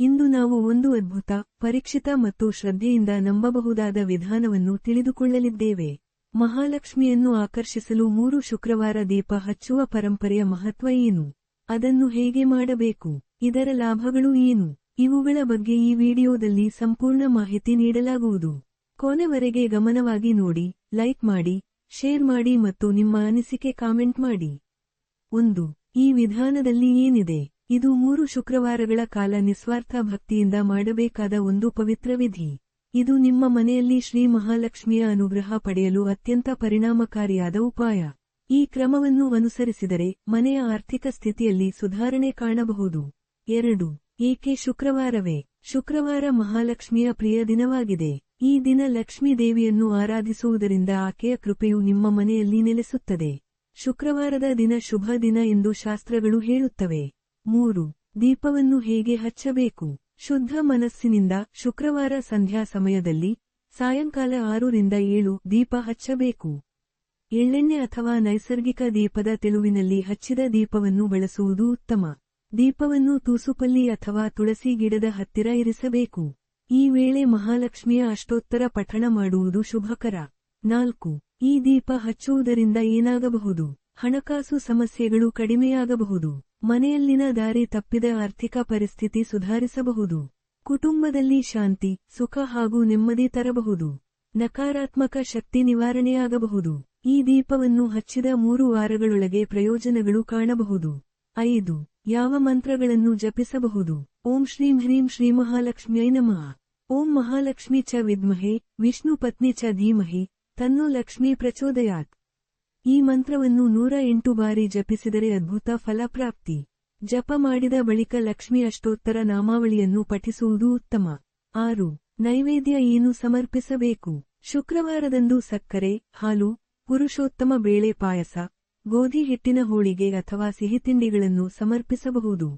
ಇಂದು ನಾವು ಒಂದು ಅದ್ಭುತ, ಪರೀಕ್ಷಿತ ಮತ್ತು ಶ್ರದ್ಧೆಯಿಂದ ನಂಬಬಹುದಾದ ವಿಧಾನವನ್ನು ತಿಳಿದುಕೊಳ್ಳಲಿದ್ದೇವೆ. ಮಹಾಲಕ್ಷ್ಮಿಯನ್ನು ಆಕರ್ಷಿಸಲು 3 ಶುಕ್ರವಾರ ದೀಪ ಹಚ್ಚುವ ಪರಂಪರೆಯ ಮಹತ್ವ ಏನು? ಅದನ್ನು ಹೇಗೆ ಮಾಡಬೇಕು? ಇದರ ಲಾಭಗಳು ಏನು? ಇವುಗಳ ಬಗ್ಗೆ ಈ ವಿಡಿಯೋದಲ್ಲಿ ಸಂಪೂರ್ಣ ಮಾಹಿತಿ ನೀಡಲಾಗುವುದು. ಕೊನೆವರೆಗೆ ಗಮನವಾಗಿ ನೋಡಿ, ಲೈಕ್ ಮಾಡಿ, ಶೇರ್ ಮಾಡಿ ಮತ್ತು ನಿಮ್ಮ ಅನಿಸಿಕೆ ಕಾಮೆಂಟ್ ಮಾಡಿ. 1. ಈ ವಿಧಾನದಲ್ಲಿ ಏನಿದೆ? ಇದು 3 ಶುಕ್ರವಾರಗಳ ಕಾಲ ನಿಸ್ವಾರ್ಥ ಭಕ್ತಿಯಿಂದ ಮಾಡಬೇಕಾದ ಒಂದು ಪವಿತ್ರ ವಿಧಿ. ಇದು ನಿಮ್ಮ ಮನೆಯಲ್ಲಿ ಶ್ರೀ ಮಹಾಲಕ್ಷ್ಮಿಯ ಅನುಗ್ರಹ ಪಡೆಯಲು ಅತ್ಯಂತ ಪರಿಣಾಮಕಾರಿಯಾದ ಉಪಾಯ. ಈ ಕ್ರಮವನ್ನು ಅನುಸರಿಸಿದರೆ ಮನೆಯ ಆರ್ಥಿಕ ಸ್ಥಿತಿಯಲ್ಲಿ ಸುಧಾರಣೆ ಕಾಣಬಹುದು. 2. ಏಕೆ ಶುಕ್ರವಾರವೇ? ಶುಕ್ರವಾರ ಮಹಾಲಕ್ಷ್ಮಿಯ ಪ್ರಿಯ ದಿನವಾಗಿದೆ. ಈ ದಿನ ಲಕ್ಷ್ಮೀ ದೇವಿಯನ್ನು ಆರಾಧಿಸುವುದರಿಂದ ಆಕೆಯ ಕೃಪೆಯು ನಿಮ್ಮ ಮನೆಯಲ್ಲಿ ನೆಲೆಸುತ್ತದೆ. ಶುಕ್ರವಾರದ ದಿನ ಶುಭ ದಿನ ಎಂದು ಶಾಸ್ತ್ರಗಳು ಹೇಳುತ್ತವೆ. 3. ದೀಪವನ್ನು ಹೇಗೆ ಹಚ್ಚಬೇಕು? ಶುದ್ಧ ಮನಸ್ಸಿನಿಂದ ಶುಕ್ರವಾರ ಸಂಧ್ಯಾ ಸಮಯದಲ್ಲಿ ಸಾಯಂಕಾಲ 6 ರಿಂದ 7 ದೀಪ ಹಚ್ಚಬೇಕು. ಎಳ್ಳೆಣ್ಣೆ ಅಥವಾ ನೈಸರ್ಗಿಕ ದೀಪದ ತೆಳುವಿನಲ್ಲಿ ಹಚ್ಚಿದ ದೀಪವನ್ನು ಬಳಸುವುದು ಉತ್ತಮ. ದೀಪವನ್ನು ತೂಸುಪಲ್ಲಿ ಅಥವಾ ತುಳಸಿ ಗಿಡದ ಹತ್ತಿರ ಇರಿಸಬೇಕು. ಈ ವೇಳೆ ಮಹಾಲಕ್ಷ್ಮಿಯ ಅಷ್ಟೋತ್ತರ ಪಠಣ ಮಾಡುವುದು ಶುಭಕರ. 4. ಈ ದೀಪ ಹಚ್ಚುವುದರಿಂದ ಏನಾಗಬಹುದು? ಹಣಕಾಸು ಸಮಸ್ಯೆಗಳು ಕಡಿಮೆಯಾಗಬಹುದು. ಮನೆಯಲ್ಲಿನ ದಾರಿ ತಪ್ಪಿದ ಆರ್ಥಿಕ ಪರಿಸ್ಥಿತಿ ಸುಧಾರಿಸಬಹುದು. ಕುಟುಂಬದಲ್ಲಿ ಶಾಂತಿ, ಸುಖ ಹಾಗೂ ನೆಮ್ಮದಿ ತರಬಹುದು. ನಕಾರಾತ್ಮಕ ಶಕ್ತಿ ನಿವಾರಣೆಯಾಗಬಹುದು. ಈ ದೀಪವನ್ನು ಹಚ್ಚಿದ 3 ವಾರಗಳೊಳಗೆ ಪ್ರಯೋಜನಗಳು ಕಾಣಬಹುದು. 5. ಯಾವ ಮಂತ್ರಗಳನ್ನು ಜಪಿಸಬಹುದು? ಓಂ ಶ್ರೀಂ ಹ್ರೀಂ ಶ್ರೀ ಮಹಾಲಕ್ಷ್ಮ್ಯೈ ನಮಃ. ಓಂ ಮಹಾಲಕ್ಷ್ಮಿ ಚ ವಿದ್ಮಹೇ ವಿಷ್ಣು ಪತ್ನಿ ಚ ಧೀಮಹಿ ತನ್ನೋ ಲಕ್ಷ್ಮೀ ಪ್ರಚೋದಯಾತ್. ಈ ಮಂತ್ರವನ್ನು 108 ಬಾರಿ ಜಪಿಸಿದರೆ ಅದ್ಭುತ ಫಲಪ್ರಾಪ್ತಿ. ಜಪ ಮಾಡಿದ ಬಳಿಕ ಲಕ್ಷ್ಮಿ ಅಷ್ಟೋತ್ತರ ನಾಮಾವಳಿಯನ್ನು ಪಠಿಸುವುದು ಉತ್ತಮ. 6. ನೈವೇದ್ಯ ಏನು ಸಮರ್ಪಿಸಬೇಕು? ಶುಕ್ರವಾರದಂದು ಸಕ್ಕರೆ, ಹಾಲು, ಪುರುಷೋತ್ತಮ ಬೇಳೆ ಪಾಯಸ, ಗೋಧಿ ಹಿಟ್ಟಿನ ಹೋಳಿಗೆ ಅಥವಾ ಸಿಹಿತಿಂಡಿಗಳನ್ನು ಸಮರ್ಪಿಸಬಹುದು.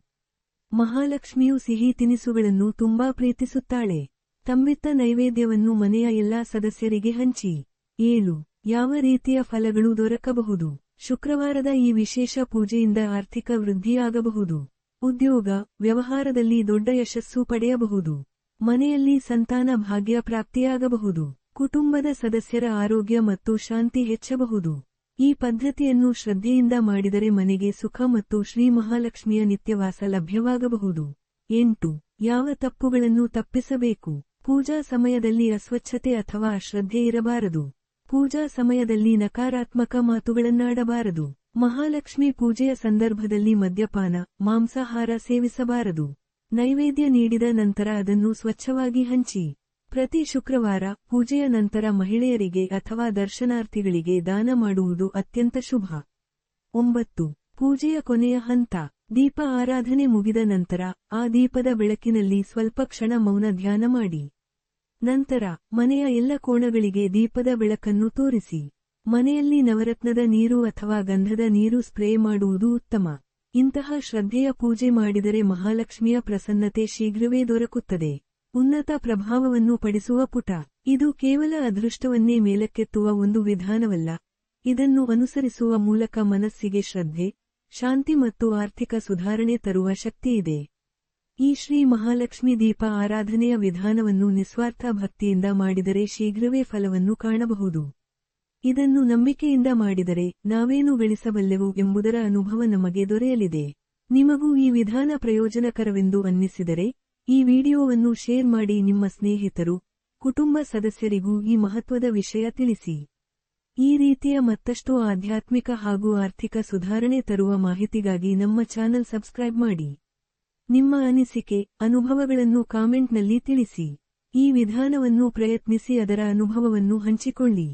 ಮಹಾಲಕ್ಷ್ಮಿಯು ಸಿಹಿ ತಿನಿಸುಗಳನ್ನು ತುಂಬಾ ಪ್ರೀತಿಸುತ್ತಾಳೆ. ತಂಬಿತ್ತ ನೈವೇದ್ಯವನ್ನು ಮನೆಯ ಎಲ್ಲಾ ಸದಸ್ಯರಿಗೆ ಹಂಚಿ. 7. ಯಾವ ರೀತಿಯ ಫಲಗಳು ದೊರಕಬಹುದು? ಶುಕ್ರವಾರದ ಈ ವಿಶೇಷ ಪೂಜೆಯಿಂದ ಆರ್ಥಿಕ ವೃದ್ಧಿಯಾಗಬಹುದು. ಉದ್ಯೋಗ, ವ್ಯವಹಾರದಲ್ಲಿ ದೊಡ್ಡ ಯಶಸ್ಸು ಪಡೆಯಬಹುದು. ಮನೆಯಲ್ಲಿ ಸಂತಾನ ಭಾಗ್ಯ ಪ್ರಾಪ್ತಿಯಾಗಬಹುದು. ಕುಟುಂಬದ ಸದಸ್ಯರ ಆರೋಗ್ಯ ಮತ್ತು ಶಾಂತಿ ಹೆಚ್ಚಬಹುದು. ಈ ಪದ್ಧತಿಯನ್ನು ಶ್ರದ್ಧೆಯಿಂದ ಮಾಡಿದರೆ ಮನೆಗೆ ಸುಖ ಮತ್ತು ಶ್ರೀ ಮಹಾಲಕ್ಷ್ಮಿಯ ನಿತ್ಯವಾಸ ಲಭ್ಯವಾಗಬಹುದು. 8. ಯಾವ ತಪ್ಪುಗಳನ್ನು ತಪ್ಪಿಸಬೇಕು? ಪೂಜಾ ಸಮಯದಲ್ಲಿ ಅಸ್ವಚ್ಛತೆ ಅಥವಾ ಅಶ್ರದ್ಧೆ ಇರಬಾರದು. ಪೂಜಾ ಸಮಯದಲ್ಲಿ ನಕಾರಾತ್ಮಕ ಮಾತುಗಳನ್ನಾಡಬಾರದು. ಮಹಾಲಕ್ಷ್ಮಿ ಪೂಜೆಯ ಸಂದರ್ಭದಲ್ಲಿ ಮದ್ಯಪಾನ, ಮಾಂಸಾಹಾರ ಸೇವಿಸಬಾರದು. ನೈವೇದ್ಯ ನೀಡಿದ ನಂತರ ಅದನ್ನು ಸ್ವಚ್ಛವಾಗಿ ಹಂಚಿ. ಪ್ರತಿ ಶುಕ್ರವಾರ ಪೂಜೆಯ ನಂತರ ಮಹಿಳೆಯರಿಗೆ ಅಥವಾ ದರ್ಶನಾರ್ಥಿಗಳಿಗೆ ದಾನ ಮಾಡುವುದು ಅತ್ಯಂತ ಶುಭ. 9. ಪೂಜೆಯ ಕೊನೆಯ ಹಂತ. ದೀಪ ಆರಾಧನೆ ಮುಗಿದ ನಂತರ ಆ ದೀಪದ ಬೆಳಕಿನಲ್ಲಿ ಸ್ವಲ್ಪ ಕ್ಷಣ ಮೌನ ಧ್ಯಾನ ಮಾಡಿ. ನಂತರ ಮನೆಯ ಎಲ್ಲ ಕೋಣಗಳಿಗೆ ದೀಪದ ಬೆಳಕನ್ನು ತೋರಿಸಿ. ಮನೆಯಲ್ಲಿ ನವರತ್ನದ ನೀರು ಅಥವಾ ಗಂಧದ ನೀರು ಸ್ಪ್ರೇ ಮಾಡುವುದು ಉತ್ತಮ. ಇಂತಹ ಶ್ರದ್ಧೆಯ ಪೂಜೆ ಮಾಡಿದರೆ ಮಹಾಲಕ್ಷ್ಮಿಯ ಪ್ರಸನ್ನತೆ ಶೀಘ್ರವೇ ದೊರಕುತ್ತದೆ. ಉನ್ನತ ಪ್ರಭಾವವನ್ನು ಪಡಿಸುವ ಪುಟ. ಇದು ಕೇವಲ ಅದೃಷ್ಟವನ್ನೇ ಮೇಲಕ್ಕೆತ್ತುವ ಒಂದು ವಿಧಾನವಲ್ಲ. ಇದನ್ನು ಅನುಸರಿಸುವ ಮೂಲಕ ಮನಸ್ಸಿಗೆ ಶ್ರದ್ಧೆ, ಶಾಂತಿ ಮತ್ತು ಆರ್ಥಿಕ ಸುಧಾರಣೆ ತರುವ ಶಕ್ತಿಯಿದೆ. ಈ ಶ್ರೀ ಮಹಾಲಕ್ಷ್ಮಿ ದೀಪ ಆರಾಧನೆಯ ವಿಧಾನವನ್ನು ನಿಸ್ವಾರ್ಥ ಭಕ್ತಿಯಿಂದ ಮಾಡಿದರೆ ಶೀಘ್ರವೇ ಫಲವನ್ನು ಕಾಣಬಹುದು. ಇದನ್ನು ನಂಬಿಕೆಯಿಂದ ಮಾಡಿದರೆ ನಾವೇನು ಗಳಿಸಬಲ್ಲೆವು ಎಂಬುದರ ಅನುಭವ ನಮಗೆ ದೊರೆಯಲಿದೆ. ನಿಮಗೂ ಈ ವಿಧಾನ ಪ್ರಯೋಜನಕರವೆಂದು ಅನ್ನಿಸಿದರೆ ಈ ವಿಡಿಯೋವನ್ನು ಶೇರ್ ಮಾಡಿ. ನಿಮ್ಮ ಸ್ನೇಹಿತರು, ಕುಟುಂಬ ಸದಸ್ಯರಿಗೂ ಈ ಮಹತ್ವದ ವಿಷಯ ತಿಳಿಸಿ. ಈ ರೀತಿಯ ಮತ್ತಷ್ಟು ಆಧ್ಯಾತ್ಮಿಕ ಹಾಗೂ ಆರ್ಥಿಕ ಸುಧಾರಣೆ ತರುವ ಮಾಹಿತಿಗಾಗಿ ನಮ್ಮ ಚಾನೆಲ್ ಸಬ್ಸ್ಕ್ರೈಬ್ ಮಾಡಿ. ನಿಮ್ಮ ಅನಿಸಿಕೆ, ಅನುಭವಗಳನ್ನು ಕಾಮೆಂಟ್ನಲ್ಲಿ ತಿಳಿಸಿ. ಈ ವಿಧಾನವನ್ನು ಪ್ರಯತ್ನಿಸಿ ಅದರ ಅನುಭವವನ್ನು ಹಂಚಿಕೊಳ್ಳಿ.